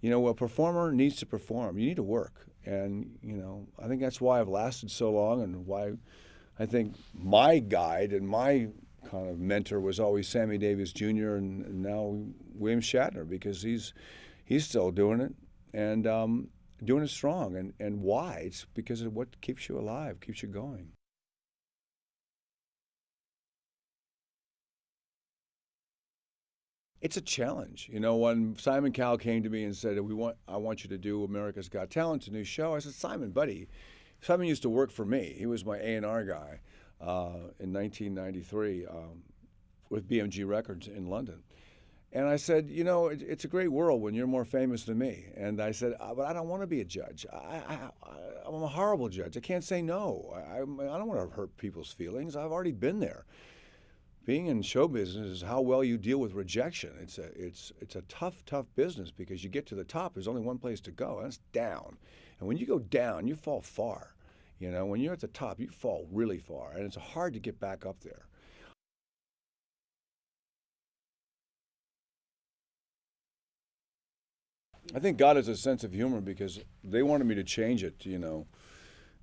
You know, a performer needs to perform. You need to work. And, you know, I think that's why I've lasted so long and why I think my guide and my kind of mentor was always Sammy Davis Jr. and now William Shatner, because he's still doing it and doing it strong. And why? It's because of what keeps you alive, keeps you going. It's a challenge. You know, when Simon Cowell came to me and said, I want you to do America's Got Talent, a new show, I said, Simon, buddy, Simon used to work for me. He was my A&R guy in 1993 with BMG Records in London. And I said, you know, it's a great world when you're more famous than me. And I said, but I don't want to be a judge. I'm a horrible judge. I can't say no. I don't want to hurt people's feelings. I've already been there. Being in show business is how well you deal with rejection. It's a tough business because you get to the top. There's only one place to go, and that's down. And when you go down, you fall far. You know, when you're at the top, you fall really far, and it's hard to get back up there. I think God has a sense of humor because they wanted me to change it. You know,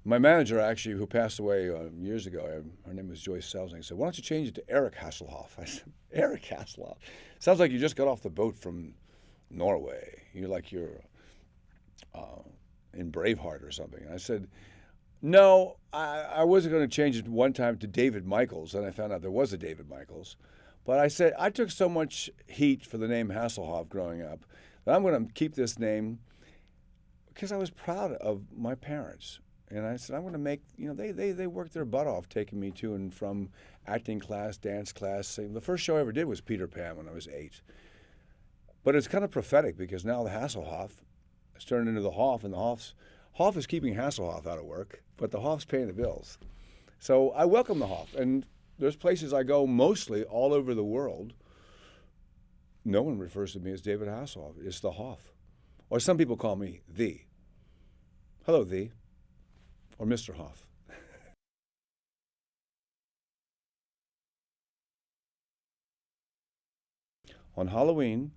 my manager actually, who passed away years ago, her name was Joyce Selznick, said, "Why don't you change it to Eric Hasselhoff?" I said, "Eric Hasselhoff? Sounds like you just got off the boat from Norway. You're in Braveheart or something." And I said, "No, I wasn't going to change it one time to David Michaels." And I found out there was a David Michaels. But I said, I took so much heat for the name Hasselhoff growing up that I'm going to keep this name because I was proud of my parents. And I said, I'm going to make, you know, they worked their butt off taking me to and from acting class, dance class. The first show I ever did was Peter Pan when I was 8. But it's kind of prophetic because now the Hasselhoff has turned into the Hoff, and the Hoff is keeping Hasselhoff out of work, but the Hoff's paying the bills. So I welcome the Hoff. And there's places I go mostly all over the world. No one refers to me as David Hasselhoff. It's the Hoff. Or some people call me the. Hello, the. Or Mr. Hoff. On Halloween,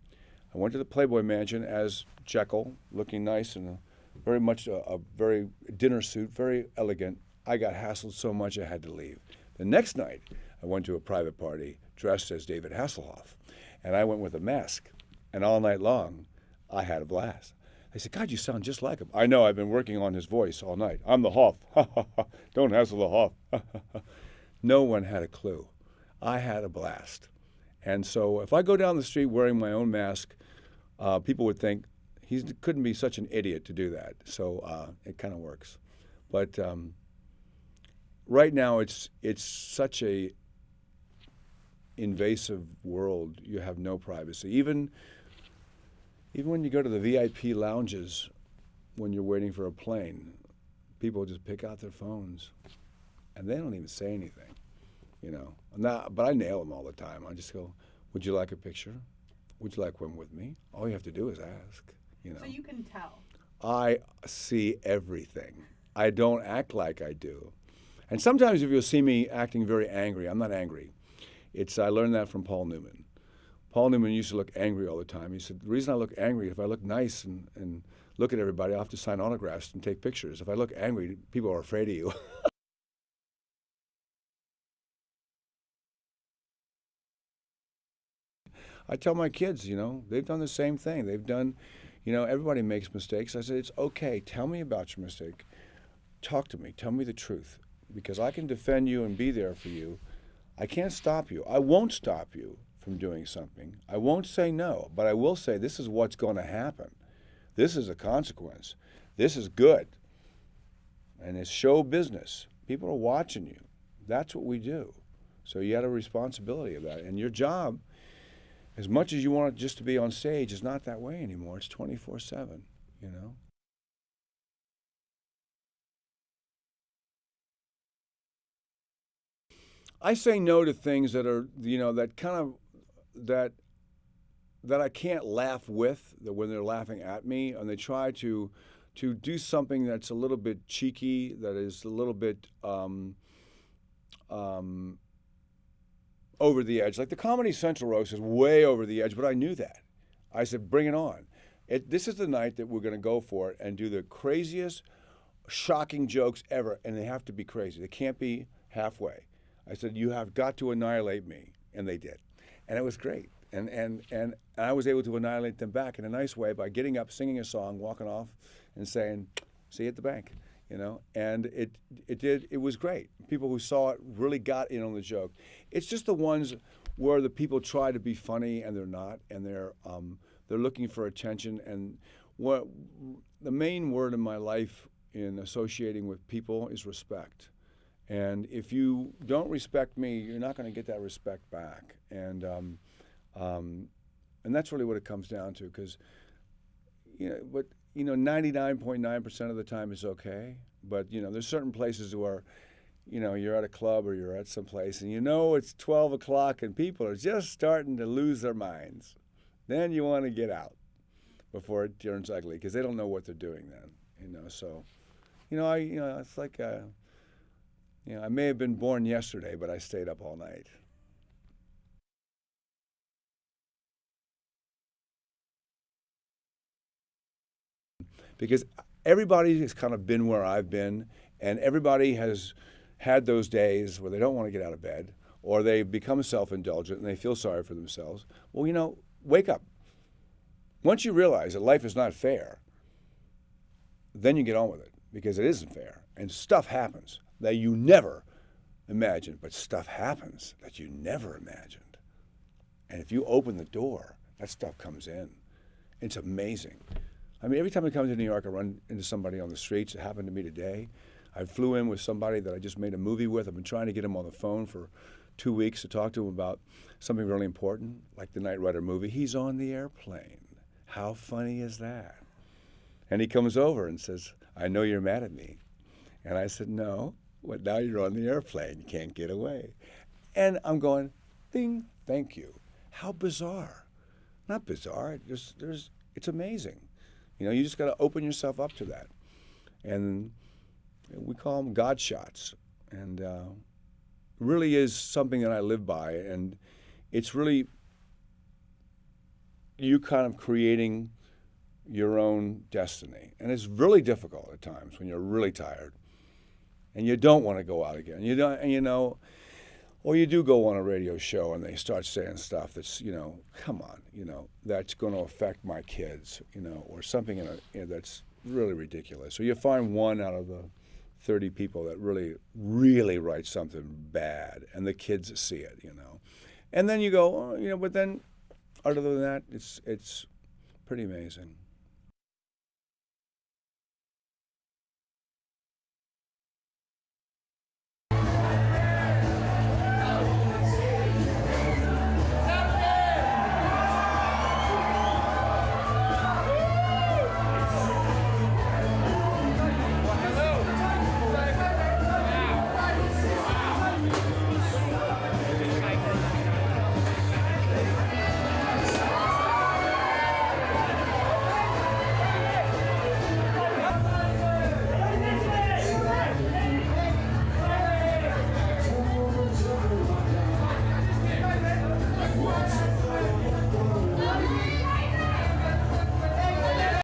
I went to the Playboy Mansion as Jekyll, looking nice in very much a very dinner suit, very elegant. I got hassled so much I had to leave. The next night, I went to a private party dressed as David Hasselhoff, and I went with a mask. And all night long, I had a blast. They said, "God, you sound just like him." I know, I've been working on his voice all night. I'm the Hoff. Don't hassle the Hoff. No one had a clue. I had a blast. And so if I go down the street wearing my own mask, people would think he couldn't be such an idiot to do that. So it kind of works. But right now, it's such a invasive world. You have no privacy. Even when you go to the VIP lounges, when you're waiting for a plane, people just pick out their phones, and they don't even say anything. You know, but I nail them all the time. I just go, "Would you like a picture? Would you like one with me?" All you have to do is ask. You know. So you can tell. I see everything. I don't act like I do. And sometimes if you'll see me acting very angry, I'm not angry. I learned that from Paul Newman. Paul Newman used to look angry all the time. He said, the reason I look angry, if I look nice and look at everybody, I'll have to sign autographs and take pictures. If I look angry, people are afraid of you. I tell my kids, you know, they've done the same thing. They've done, you know, everybody makes mistakes. I said, it's okay. Tell me about your mistake. Talk to me. Tell me the truth. Because I can defend you and be there for you. I can't stop you. I won't stop you from doing something. I won't say no, but I will say this is what's going to happen. This is a consequence. This is good. And it's show business. People are watching you. That's what we do. So you have a responsibility of that. And your job, as much as you want it just to be on stage, is not that way anymore. It's 24/7, you know? I say no to things that are, you know, that kind of, that that I can't laugh with, that when they're laughing at me, and they try to do something that's a little bit cheeky, that is a little bit um, over the edge. Like the Comedy Central roast is way over the edge, but I knew that. I said, bring it on. This is the night that we're going to go for it and do the craziest, shocking jokes ever, and they have to be crazy. They can't be halfway. I said, you have got to annihilate me, and they did. And it was great. And I was able to annihilate them back in a nice way by getting up, singing a song, walking off, and saying, see you at the bank, you know? And it was great. People who saw it really got in on the joke. It's just the ones where the people try to be funny and they're not, and they're looking for attention. And what the main word in my life in associating with people is respect. And if you don't respect me, you're not going to get that respect back. And that's really what it comes down to. Because 99.9% of the time is okay. But there's certain places where you're at a club or you're at some place, and it's 12 o'clock and people are just starting to lose their minds. Then you want to get out before it turns ugly, because they don't know what they're doing then. So, it's like. I may have been born yesterday, but I stayed up all night. Because everybody has kind of been where I've been, and everybody has had those days where they don't want to get out of bed, or they become self-indulgent and they feel sorry for themselves. Well, wake up. Once you realize that life is not fair, then you get on with it, because it isn't fair, and stuff happens that you never imagined, but stuff happens that you never imagined. And if you open the door, that stuff comes in. It's amazing. I mean, every time I come to New York, I run into somebody on the streets. It happened to me today. I flew in with somebody that I just made a movie with. I've been trying to get him on the phone for 2 weeks to talk to him about something really important, like the Knight Rider movie. He's on the airplane. How funny is that? And he comes over and says, I know you're mad at me. And I said, no. Well, now you're on the airplane. You can't get away. And I'm going, ding, thank you. How bizarre. Not bizarre. It's amazing. You just got to open yourself up to that. And we call them God shots. And it really is something that I live by. And it's really you kind of creating your own destiny. And it's really difficult at times when you're really tired. And you don't want to go out again. Or you do go on a radio show and they start saying stuff that's, come on, that's going to affect my kids, or something that's really ridiculous. Or you find one out of the 30 people that really, really write something bad, and the kids see it, And then you go, but then, other than that, it's pretty amazing.